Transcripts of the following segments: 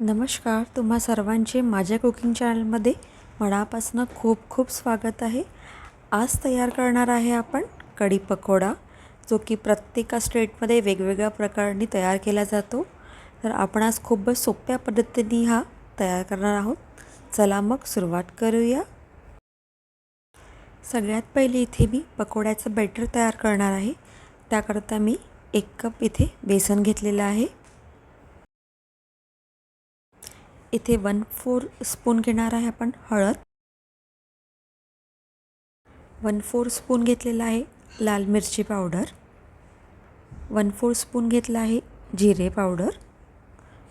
नमस्कार, तुम्हा सर्वांचे माझ्या कुकिंग चॅनलमध्ये मनापासून खूप खूप स्वागत आहे। आज तयार करणार आहे आपण कढी पकोडा, जो की प्रत्येक स्टेटमध्ये वेगवेगळ्या प्रकाराने तयार केला जातो। तर आपण आज खूप सोप्या पद्धतीने हा तयार करणार आहोत। चला मग सुरुवात करूया। सगळ्यात पहिले इथे मी पकोड्याचं बॅटर तयार करणार आहे। त्याकरता मी 1 कप इथे बेसन घेतलेला आहे। इथे 1/4 स्पून घेणार आहे आपण हळद, 1/4 स्पून घेतलेला आहे लाल मिरची पावडर, 1/4 स्पून घेतला आहे जिरे पावडर,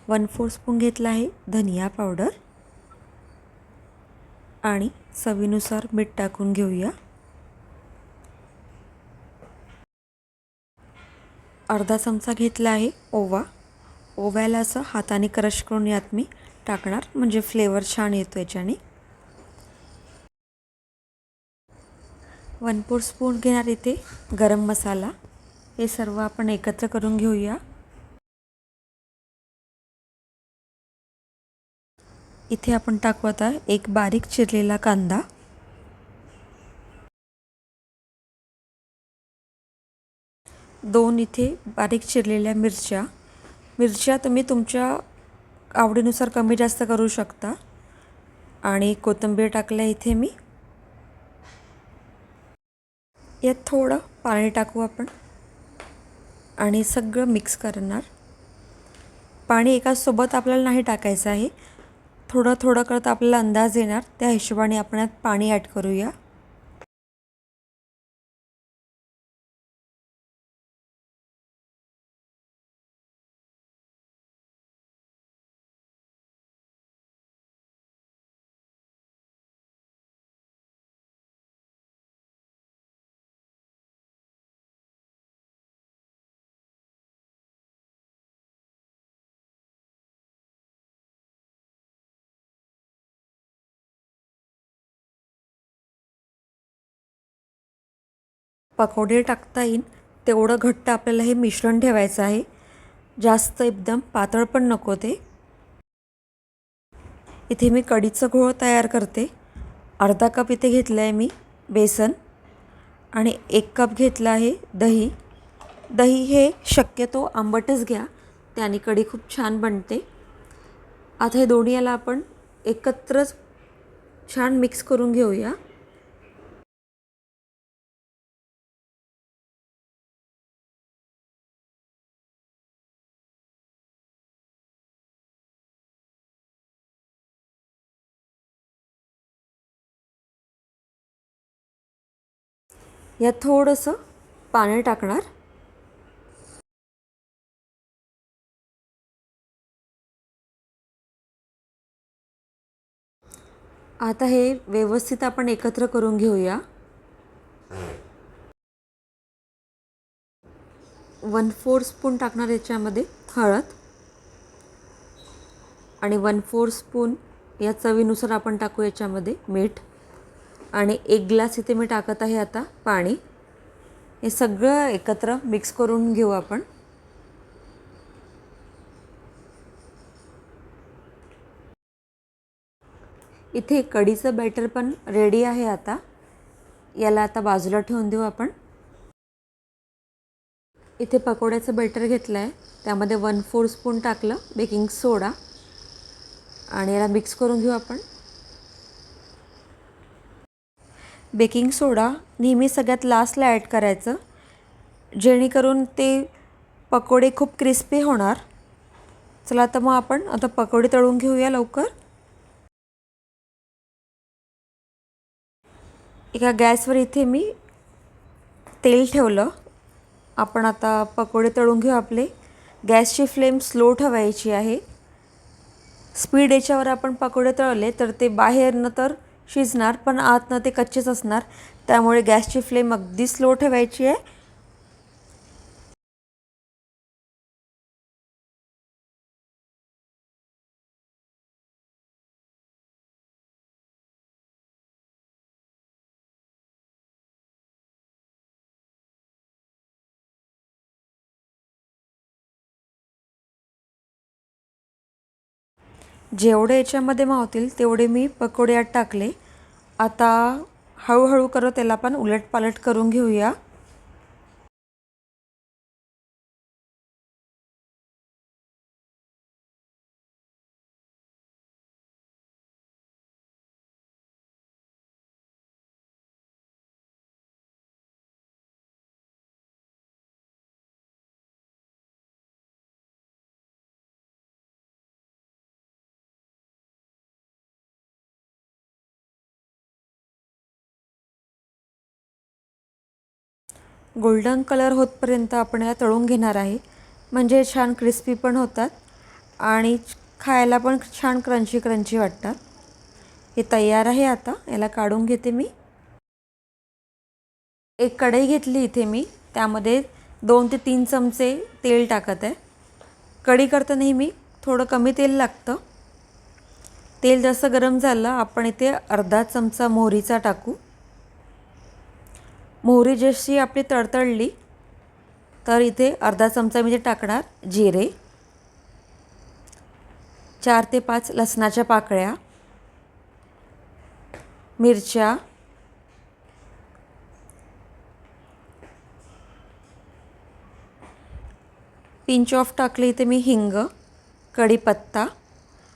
1/4 स्पून घेतला आहे धनिया पावडर आणि चवीनुसार मीठ टाकून घेऊया। अर्धा चमचा घेतला आहे ओवा। ओव्याला असं हाताने क्रश करून यात मी टाकणार, म्हणजे फ्लेवर छान येतो याच्याने। 1/4 स्पून घेणार इथे गरम मसाला। हे सर्व आपण एकत्र करून घेऊया। इथे आपण टाकू आता एक बारीक चिरलेला कांदा, 2 इथे बारीक चिरलेल्या मिरच्या। मिरच्या तुम्ही तुमच्या आवडीनुसार कमी जास्त करू शकता। आणि कोथिंबीर टाकल्या इथे मी। यात थोडं पाणी टाकू आपण आणि सगळं मिक्स करणार। पाणी एकाच सोबत आपल्याला नाही टाकायचं आहे, थोडं थोडं करत आपल्याला अंदाज येणार, त्या हिशोबाने आपण यात पाणी ॲड करूया। पकोडे टाकता येईल तेवढं घट्ट आपल्याला हे मिश्रण ठेवायचं आहे, जास्त एकदम पातळ पण नको ते। इथे मी कढीचं घोळ तयार करते। अर्धा कप इथे घेतलं आहे मी बेसन आणि 1 कप घेतला आहे दही। दही हे शक्यतो आंबटच घ्या, त्याने कढी खूप छान बनते। आता हे दोन्ही याला आपण एकत्रच छान मिक्स करून घेऊया। यात थोडंसं पाणी टाकणार। आता हे व्यवस्थित आपण एकत्र करून घेऊया। 1/4 स्पून टाकणार याच्यामध्ये हळद आणि 1/4 स्पून या चवीनुसार आपण टाकू याच्यामध्ये मीठ आणि 1 ग्लास इथे मी टाकत आहे आता पाणी। हे सगळं एकत्र मिक्स करून घेऊ आपण। इथे कढीचं बॅटर पण रेडी आहे। आता याला आता बाजूला ठेवून देऊ आपण। इथे पकोड्याचं बॅटर घेतलं आहे, त्यामध्ये 1/4 स्पून टाकलं बेकिंग सोडा आणि याला मिक्स करून घेऊ आपण। बेकिंग सोडा नेहमी सगळ्यात लास्टला ॲड करायचं, जेणेकरून ते पकोडे खूप क्रिस्पी होणार। चला तर मग आपण आता पकोडे तळून घेऊया लवकर। एका गॅसवर इथे मी तेल ठेवलं। आपण आता पकोडे तळून घेऊ आपले। गॅसची फ्लेम स्लो ठेवायची आहे। स्पीड याच्यावर आपण पकोडे तळले तर ते बाहेरनं तर शिजणार, पण आतनं ते कच्चेच असणार, त्यामुळे गॅसची फ्लेम अगदी स्लो ठेवायची आहे। जेवढे याच्यामध्ये मावतील तेवढे मी पकोडे यात टाकले. आता हळूहळू करत त्याला पण उलटपालट करून घेऊया. गोल्डन कलर होतपर्यंत आपण याला तळून घेणार आहे. म्हणजे छान क्रिस्पी पण होतात आणि खायला पण छान क्रंची क्रंची वाटतात. हे तयार आहे. आता याला काढून घेते मी. एक कढई घेतली इथे मी. त्यामध्ये 2 ते 3 चमचे तेल टाकत आहे. कढी करता नेहमी थोडं कमी तेल लागतं. तेल जास्त गरम झालं आपण इथे अर्धा चमचा मोहरीचा टाकू. मोहरी जशी आपली तडतडली तर इथे अर्धा चमचा मी टाकणार जिरे, 4 ते 5 लसणाच्या पाकळ्या, मिरच्या, पिंच ऑफ टाकले इथे मी हिंग, कढीपत्ता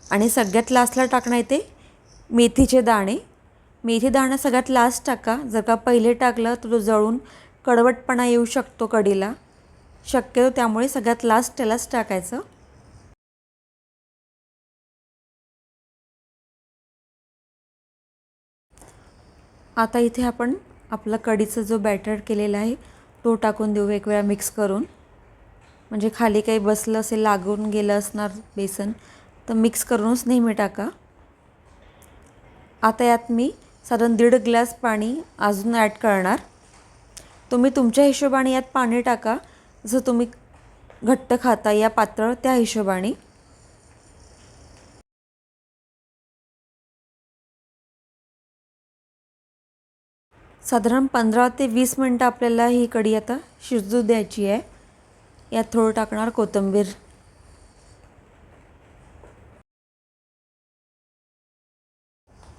आणि सगळ्यात लास्टला टाकणार इथे मेथीचे दाणे. मेथी दाणा सगळ्यात लास्ट टाका. जर का पहिले टाकलं तर तो जळून कडवटपणा येऊ शकतो कढीला. शक्यतो त्यामुळे सगळ्यात लास्ट त्यालाच टाकायचं. आता इथे आपण आपला कढीचा जो बॅटर केलेला आहे तो टाकून देऊ एक वेळा मिक्स करून. म्हणजे खाली काही बसलं असेल, लागून गेलं असणार बेसन, तर मिक्स करूनच नेहमी टाका. आता यात मी साधारण 1.5 ग्लास पाणी अजून ॲड करणार. तुम्ही तुमच्या हिशोबाने यात पाणी टाका. जसं तुम्ही घट्ट खाता या पातळ त्या हिशोबाने. साधारण 15 ते 20 मिनटं आपल्याला ही कढी आता शिजू द्यायची आहे. यात थोडं टाकणार कोथिंबीर.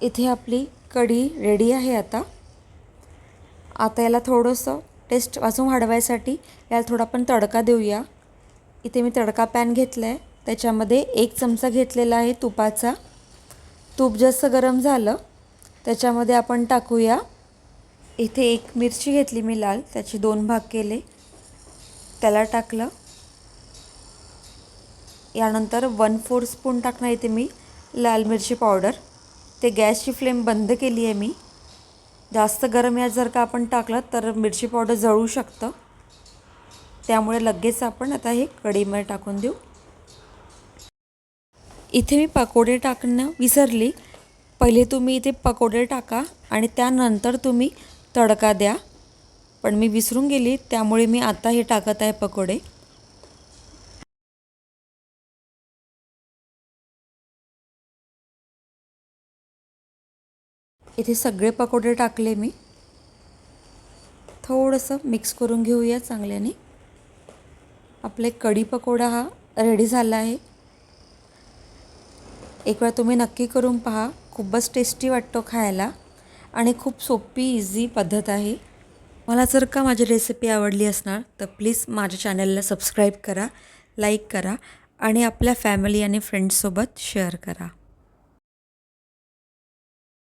इथे आपली कढी रेडी आहे. आता याला थोडंसं टेस्ट अजून वाढवायसाठी याला थोडा आपण तडका देऊया. इथे मी तडका पॅन घेतला आहे. त्याच्यामध्ये 1 चमचा घेतलेला आहे तुपाचा. तूप जास्त गरम झालं त्याच्यामध्ये आपण टाकूया. इथे 1 मिरची घेतली मी लाल, त्याचे 2 भाग केले, त्याला टाकलं. यानंतर 1/4 स्पून टाकणार इथे मी लाल मिरची पावडर. ते गॅसची फ्लेम बंद केली आहे मी. जास्त गरम यात जर का आपण टाकलं तर मिरची पावडर जळू शकतं. त्यामुळे लगेच आपण आता हे कढईमध्ये टाकून देऊ. इथे मी पकोडे टाकणं विसरली. पहिले तुम्ही इथे पकोडे टाका आणि त्यानंतर तुम्ही तडका द्या. पण मी विसरून गेली त्यामुळे मी आता हे टाकत आहे पकोडे. इथे सगळे पकोडे टाकले मी. थोडंसं मिक्स करून घेऊया चांगल्याने. आपले कढी पकोडा हा रेडी झाला आहे. एक वेळा तुम्ही नक्की करून पहा. खूपच टेस्टी वाटतो खायला आणि खूप सोपी इझी पद्धत आहे. मला जर का माझी रेसिपी आवडली असणार तर प्लीज माझ्या चॅनलला सबस्क्राईब करा, लाईक करा आणि आपल्या फॅमिली आणि फ्रेंड्ससोबत शेअर करा.